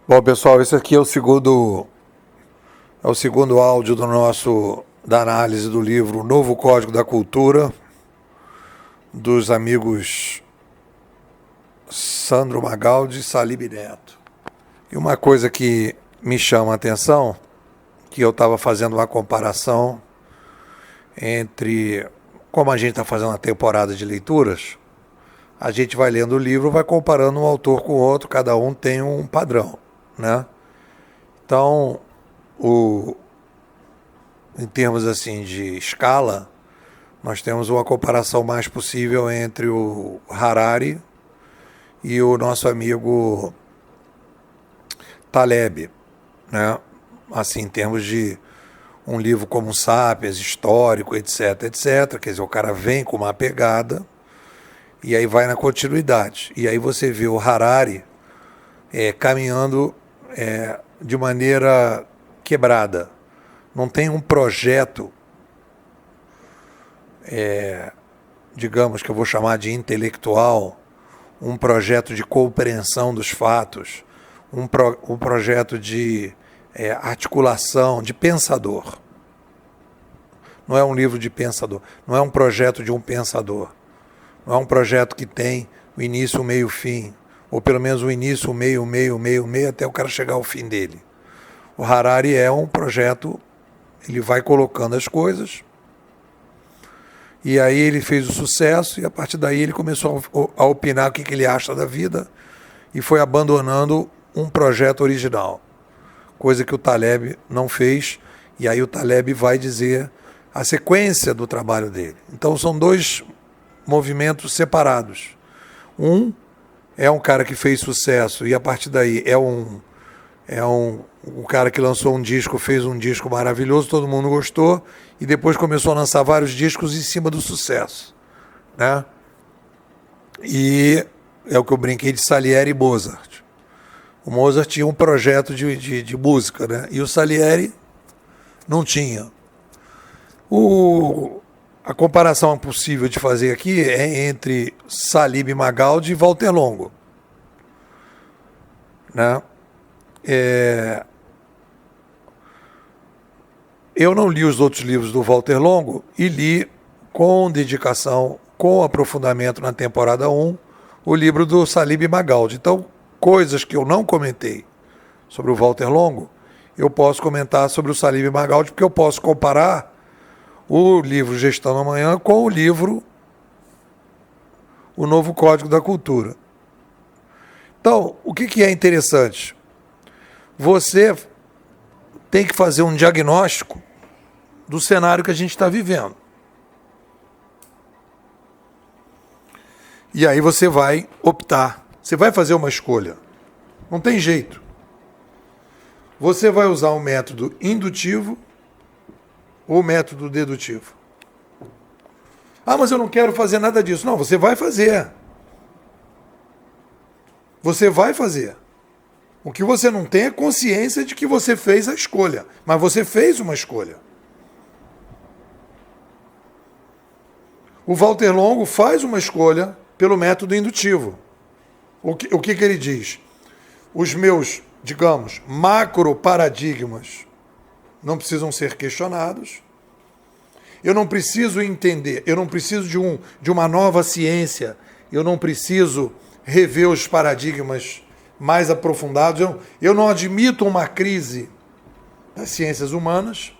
Bom, pessoal, esse aqui é o segundo áudio da análise do livro Novo Código da Cultura, dos amigos Sandro Magaldi e Salib Neto. E uma coisa que me chama a atenção, que eu estava fazendo uma comparação entre, como a gente está fazendo uma temporada de leituras, a gente vai lendo o livro, vai comparando um autor com o outro, cada um tem um padrão, né? Então, em termos assim de escala, nós temos uma comparação mais possível entre o Harari e o nosso amigo Taleb, né? Assim, em termos de um livro como Sapiens, histórico, etc, etc. Quer dizer, o cara vem com uma pegada e aí vai na continuidade. E aí você vê o Harari caminhando de maneira quebrada. Não tem um projeto, digamos que eu vou chamar de intelectual, um projeto de compreensão dos fatos, um projeto de articulação, de pensador. Não é um livro de pensador, não é um projeto de um pensador. Não é um projeto que tem o início, o meio e o fim, ou pelo menos o início, o meio, até o cara chegar ao fim dele. O Harari é um projeto, ele vai colocando as coisas, e aí ele fez o sucesso, e a partir daí ele começou a opinar o que ele acha da vida, e foi abandonando um projeto original, coisa que o Taleb não fez, e aí o Taleb vai dizer a sequência do trabalho dele. Então são dois movimentos separados. Um é um cara que fez sucesso, e a partir daí é um cara que lançou um disco, fez um disco maravilhoso, todo mundo gostou, e depois começou a lançar vários discos em cima do sucesso, né? E é o que eu brinquei de Salieri e Mozart. O Mozart tinha um projeto de música, né? E o Salieri não tinha. A comparação possível de fazer aqui é entre Salib Magaldi e Walter Longo, né? Eu não li os outros livros do Walter Longo e li com dedicação, com aprofundamento na temporada 1, o livro do Salib Magaldi. Então, coisas que eu não comentei sobre o Walter Longo, eu posso comentar sobre o Salib Magaldi, porque eu posso comparar o livro Gestão no Amanhã com o livro O Novo Código da Cultura. Então, o que é interessante? Você tem que fazer um diagnóstico do cenário que a gente está vivendo. E aí você vai optar. Você vai fazer uma escolha. Não tem jeito. Você vai usar o método indutivo ou o método dedutivo. Ah, mas eu não quero fazer nada disso. Não, você vai fazer. Você vai fazer. O que você não tem é consciência de que você fez a escolha. Mas você fez uma escolha. O Walter Longo faz uma escolha pelo método indutivo. O que ele diz? Os meus, digamos, macro paradigmas não precisam ser questionados. Eu não preciso entender, eu não preciso de uma nova ciência, eu não preciso rever os paradigmas mais aprofundados. Eu não admito uma crise das ciências humanas.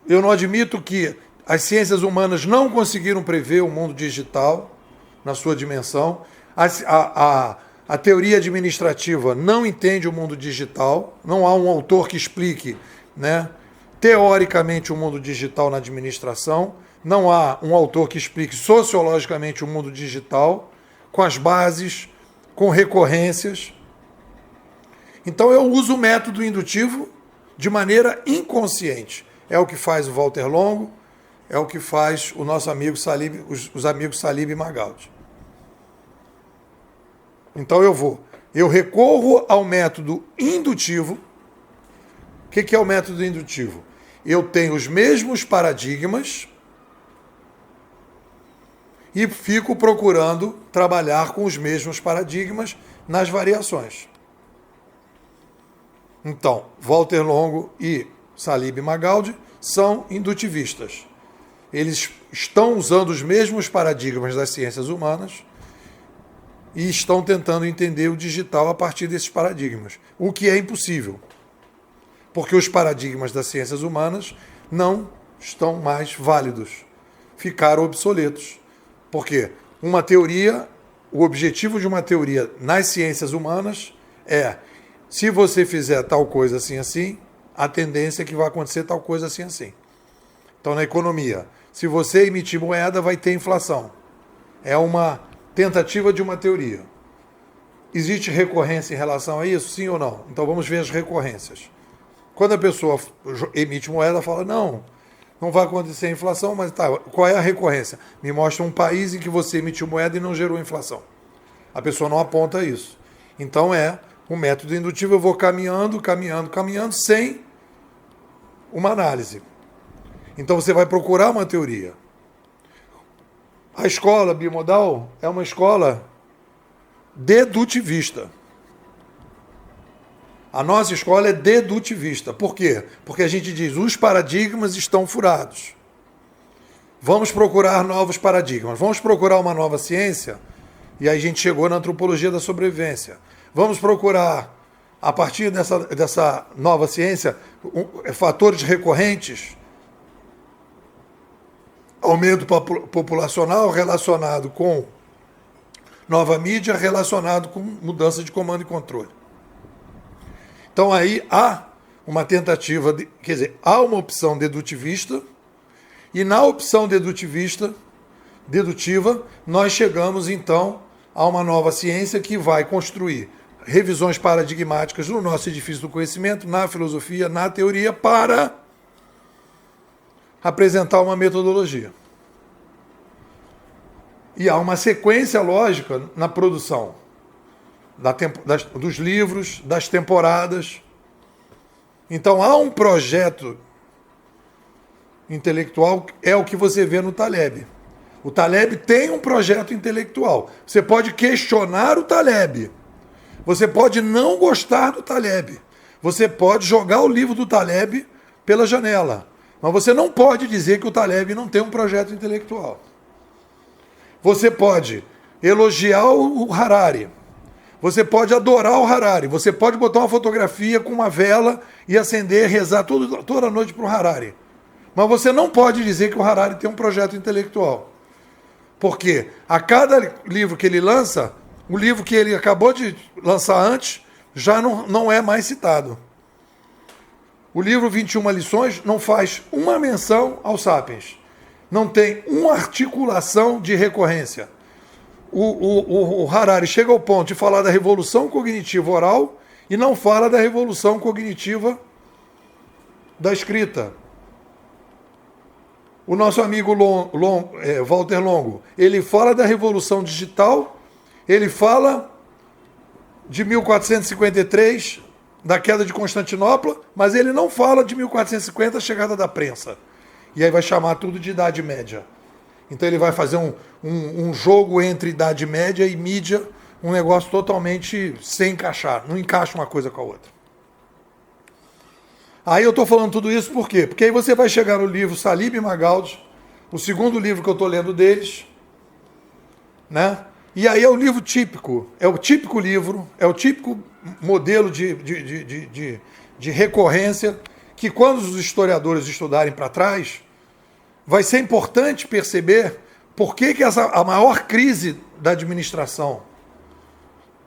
Eu não admito que as ciências humanas não conseguiram prever o mundo digital na sua dimensão. A teoria administrativa não entende o mundo digital. Não há um autor que explique, né, teoricamente o mundo digital na administração. Não há um autor que explique sociologicamente o mundo digital, com as bases, com recorrências. Então eu uso o método indutivo de maneira inconsciente. É o que faz o Walter Longo, é o que faz o nosso amigo Salib, os amigos Salib e Magaldi. Então eu recorro ao método indutivo. O que é o método indutivo? Eu tenho os mesmos paradigmas, e fico procurando trabalhar com os mesmos paradigmas nas variações. Então, Walter Longo e Salib Magaldi são indutivistas. Eles estão usando os mesmos paradigmas das ciências humanas e estão tentando entender o digital a partir desses paradigmas, o que é impossível, porque os paradigmas das ciências humanas não estão mais válidos, ficaram obsoletos. Porque uma teoria, o objetivo de uma teoria nas ciências humanas é, se você fizer tal coisa assim, assim, a tendência é que vai acontecer tal coisa assim, assim. Então, na economia, se você emitir moeda, vai ter inflação. É uma tentativa de uma teoria. Existe recorrência em relação a isso, sim ou não? Então, vamos ver as recorrências. Quando a pessoa emite moeda, fala, não vai acontecer inflação, mas tá, qual é a recorrência? Me mostra um país em que você emitiu moeda e não gerou inflação. A pessoa não aponta isso. Então é um método indutivo, eu vou caminhando sem uma análise. Então você vai procurar uma teoria. A escola bimodal é uma escola dedutivista. A nossa escola é dedutivista. Por quê? Porque a gente diz, os paradigmas estão furados. Vamos procurar novos paradigmas. Vamos procurar uma nova ciência. E aí a gente chegou na antropologia da sobrevivência. Vamos procurar, a partir dessa nova ciência, fatores recorrentes. Aumento populacional relacionado com nova mídia, relacionado com mudança de comando e controle. Então aí há uma tentativa, há uma opção dedutivista, e na opção dedutiva, nós chegamos então a uma nova ciência que vai construir revisões paradigmáticas no nosso edifício do conhecimento, na filosofia, na teoria, para apresentar uma metodologia. E há uma sequência lógica na produção dos livros, das temporadas. Então há um projeto intelectual, é o que você vê no Taleb. O Taleb tem um projeto intelectual. Você pode questionar o Taleb. Você pode não gostar do Taleb. Você pode jogar o livro do Taleb pela janela. Mas você não pode dizer que o Taleb não tem um projeto intelectual. Você pode elogiar o Harari. Você pode adorar o Harari. Você pode botar uma fotografia com uma vela e acender, rezar toda noite para o Harari. Mas você não pode dizer que o Harari tem um projeto intelectual. Porque a cada livro que ele lança, o livro que ele acabou de lançar antes já não é mais citado. O livro 21 lições não faz uma menção aos Sapiens. Não tem uma articulação de recorrência. O Harari chega ao ponto de falar da revolução cognitiva oral e não fala da revolução cognitiva da escrita. O nosso amigo Walter Longo, ele fala da revolução digital, ele fala de 1453, da queda de Constantinopla, mas ele não fala de 1450, a chegada da prensa. E aí vai chamar tudo de Idade Média. Então ele vai fazer um jogo entre Idade Média e mídia, um negócio totalmente sem encaixar, não encaixa uma coisa com a outra. Aí eu estou falando tudo isso por quê? Porque aí você vai chegar no livro Salib Magaldi, o segundo livro que eu estou lendo deles, né? E aí é o livro típico, é o típico livro, é o típico modelo de recorrência que quando os historiadores estudarem para trás, vai ser importante perceber por que a maior crise da administração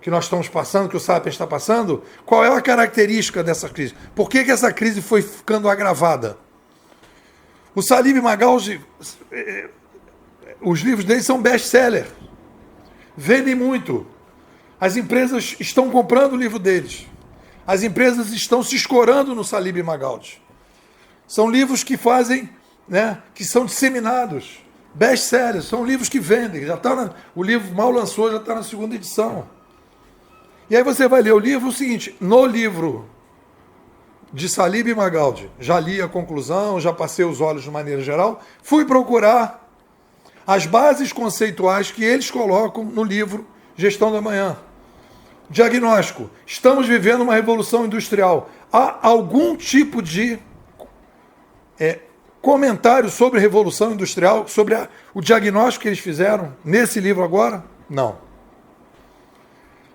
que nós estamos passando, que o Sapiens está passando, qual é a característica dessa crise? Por que essa crise foi ficando agravada? O Salib Magaldi, os livros dele são best-seller, vendem muito. As empresas estão comprando o livro deles. As empresas estão se escorando no Salib Magaldi. São livros que fazem, né, que são disseminados, best-sellers, são livros que vendem. O livro mal lançou, já está na segunda edição. E aí você vai ler o livro, o seguinte, no livro de Salib Magaldi, já li a conclusão, já passei os olhos de maneira geral, fui procurar as bases conceituais que eles colocam no livro Gestão da Manhã. Diagnóstico. Estamos vivendo uma revolução industrial. Há algum tipo de comentário sobre a revolução industrial, sobre o diagnóstico que eles fizeram nesse livro agora? Não.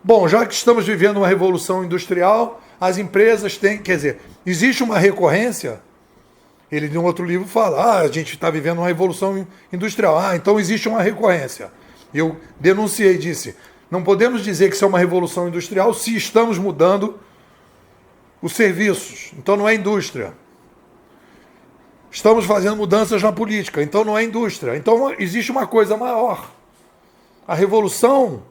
Bom, já que estamos vivendo uma revolução industrial, as empresas têm, quer dizer, existe uma recorrência. Ele, em um outro livro, fala, a gente está vivendo uma revolução industrial. Então existe uma recorrência. Eu denunciei, disse, não podemos dizer que isso é uma revolução industrial se estamos mudando os serviços. Então não é indústria. Estamos fazendo mudanças na política. Então não é indústria. Então existe uma coisa maior. A revolução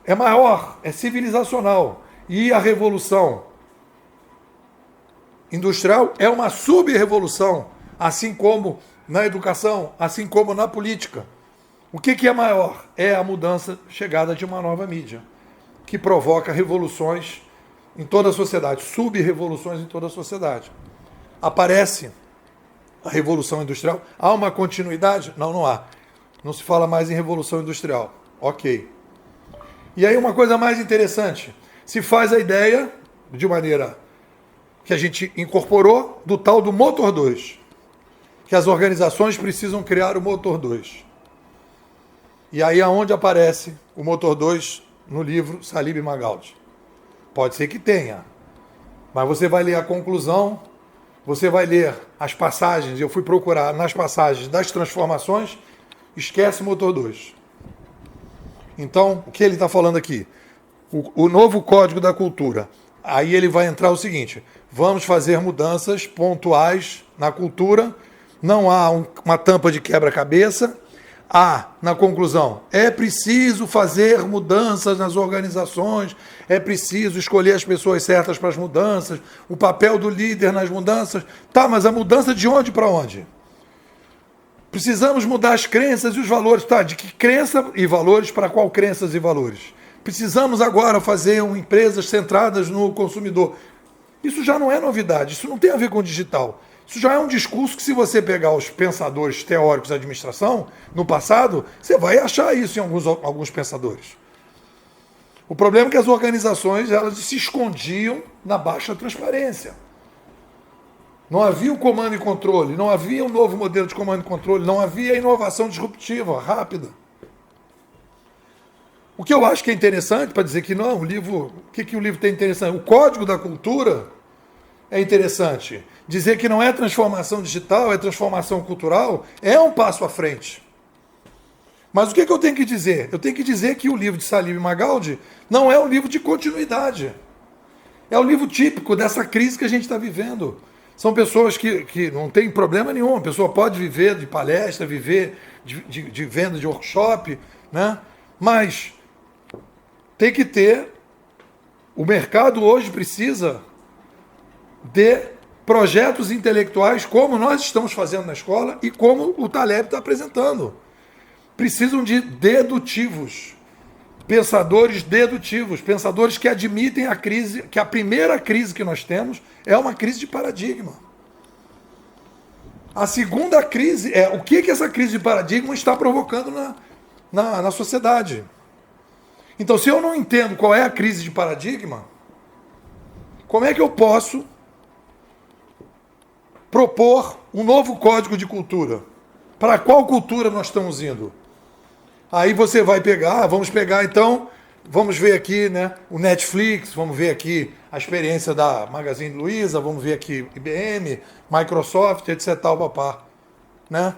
é maior, é civilizacional. E a revolução industrial é uma sub-revolução, assim como na educação, assim como na política. O que é maior? É a mudança, chegada de uma nova mídia, que provoca revoluções em toda a sociedade, sub-revoluções em toda a sociedade. Aparece a Revolução Industrial. Há uma continuidade? Não, não há. Não se fala mais em Revolução Industrial. Ok. E aí uma coisa mais interessante, se faz a ideia, de maneira que a gente incorporou, do tal do motor 2, que as organizações precisam criar o motor 2. E aí aonde aparece o motor 2 no livro Salib Magaldi? Pode ser que tenha, mas você vai ler a conclusão, você vai ler as passagens, eu fui procurar nas passagens das transformações, esquece motor 2. Então, o que ele está falando aqui? O novo Código da Cultura. Aí ele vai entrar o seguinte, vamos fazer mudanças pontuais na cultura, não há uma tampa de quebra-cabeça, há, na conclusão, é preciso fazer mudanças nas organizações, é preciso escolher as pessoas certas para as mudanças, o papel do líder nas mudanças. Tá, mas a mudança de onde para onde? Precisamos mudar as crenças e os valores. Tá, de que crença e valores para qual crenças e valores? Precisamos agora fazer empresas centradas no consumidor. Isso já não é novidade, isso não tem a ver com o digital. Isso já é um discurso que, se você pegar os pensadores teóricos da administração, no passado, você vai achar isso em alguns pensadores. O problema é que as organizações elas se escondiam na baixa transparência. Não havia o comando e controle, não havia um novo modelo de comando e controle, não havia inovação disruptiva, rápida. O que eu acho que é interessante, para dizer que não, o que o livro tem interessante? O Código da Cultura é interessante. Dizer que não é transformação digital, é transformação cultural, é um passo à frente. Mas o que eu tenho que dizer? Eu tenho que dizer que o livro de Salib Magaldi não é um livro de continuidade. É um livro típico dessa crise que a gente está vivendo. São pessoas que não tem problema nenhum. A pessoa pode viver de palestra, viver de venda de workshop, né? Mas tem que ter... O mercado hoje precisa de projetos intelectuais como nós estamos fazendo na escola e como o Taleb está apresentando. Precisam de dedutivos, pensadores dedutivos, pensadores que admitem a crise, que a primeira crise que nós temos é uma crise de paradigma. A segunda crise é o que essa crise de paradigma está provocando na sociedade. Então, se eu não entendo qual é a crise de paradigma, como é que eu posso propor um novo código de cultura? Para qual cultura nós estamos indo? Aí você vai pegar, vamos pegar então, vamos ver aqui, né, o Netflix, vamos ver aqui a experiência da Magazine Luiza, vamos ver aqui IBM, Microsoft, etc. Papá, né?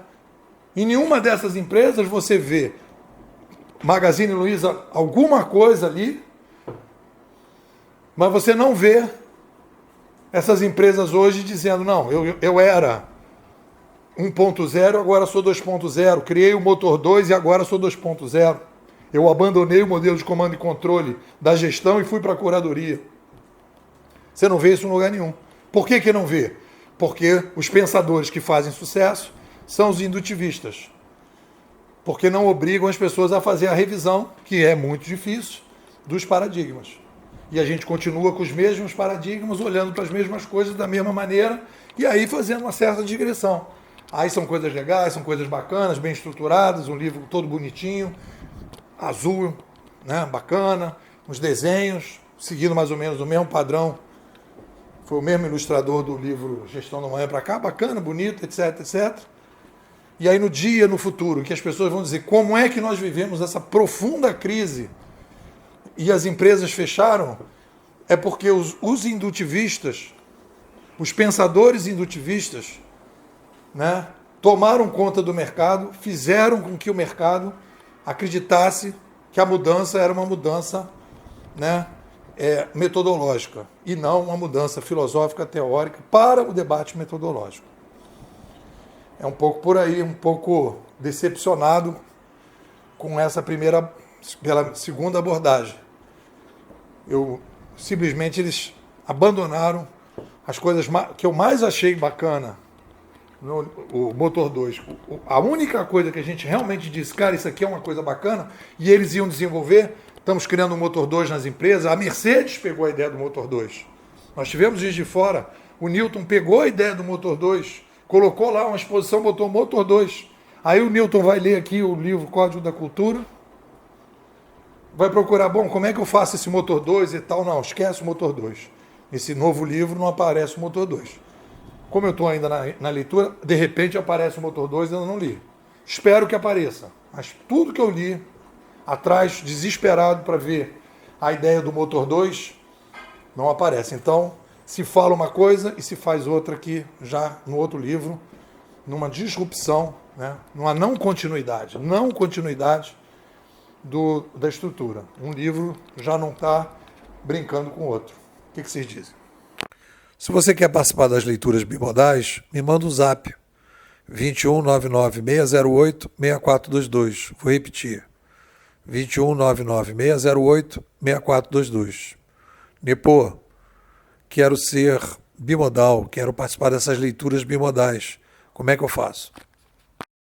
Em nenhuma dessas empresas você vê Magazine Luiza alguma coisa ali, mas você não vê essas empresas hoje dizendo, não, eu era 1.0, agora sou 2.0, criei o motor 2 e agora sou 2.0. Eu abandonei o modelo de comando e controle da gestão e fui para a curadoria. Você não vê isso em lugar nenhum. Por que não vê? Porque os pensadores que fazem sucesso são os indutivistas. Porque não obrigam as pessoas a fazer a revisão, que é muito difícil, dos paradigmas. E a gente continua com os mesmos paradigmas, olhando para as mesmas coisas da mesma maneira, e aí fazendo uma certa digressão. Aí são coisas legais, são coisas bacanas, bem estruturadas, um livro todo bonitinho, azul, né, bacana, uns desenhos, seguindo mais ou menos o mesmo padrão. Foi o mesmo ilustrador do livro Gestão da Manhã para cá, bacana, bonito, etc, etc. E aí no futuro, que as pessoas vão dizer como é que nós vivemos essa profunda crise e as empresas fecharam, é porque os indutivistas, os pensadores indutivistas, né, tomaram conta do mercado, fizeram com que o mercado acreditasse que a mudança era uma mudança, né, metodológica e não uma mudança filosófica, teórica para o debate metodológico. É um pouco por aí, um pouco decepcionado com essa pela segunda abordagem. Simplesmente eles abandonaram as coisas que eu mais achei bacana o Motor 2. A única coisa que a gente realmente disse, cara, isso aqui é uma coisa bacana, e eles iam desenvolver, estamos criando um Motor 2 nas empresas, a Mercedes pegou a ideia do Motor 2. Nós tivemos Juiz de Fora, o Newton pegou a ideia do Motor 2, colocou lá uma exposição, botou Motor 2. Aí o Newton vai ler aqui o livro Código da Cultura, vai procurar, bom, como é que eu faço esse Motor 2 e tal? Não, esquece o Motor 2. Nesse novo livro não aparece o Motor 2. Como eu estou ainda na leitura, de repente aparece o Motor 2 e eu não li. Espero que apareça. Mas tudo que eu li, atrás, desesperado para ver a ideia do Motor 2, não aparece. Então, se fala uma coisa e se faz outra aqui, já no outro livro, numa disrupção, né? Numa não continuidade da estrutura. Um livro já não está brincando com o outro. O que vocês dizem? Se você quer participar das leituras bimodais, me manda um zap. 21996086422. Vou repetir. 21996086422. Nipô, quero ser bimodal, quero participar dessas leituras bimodais. Como é que eu faço?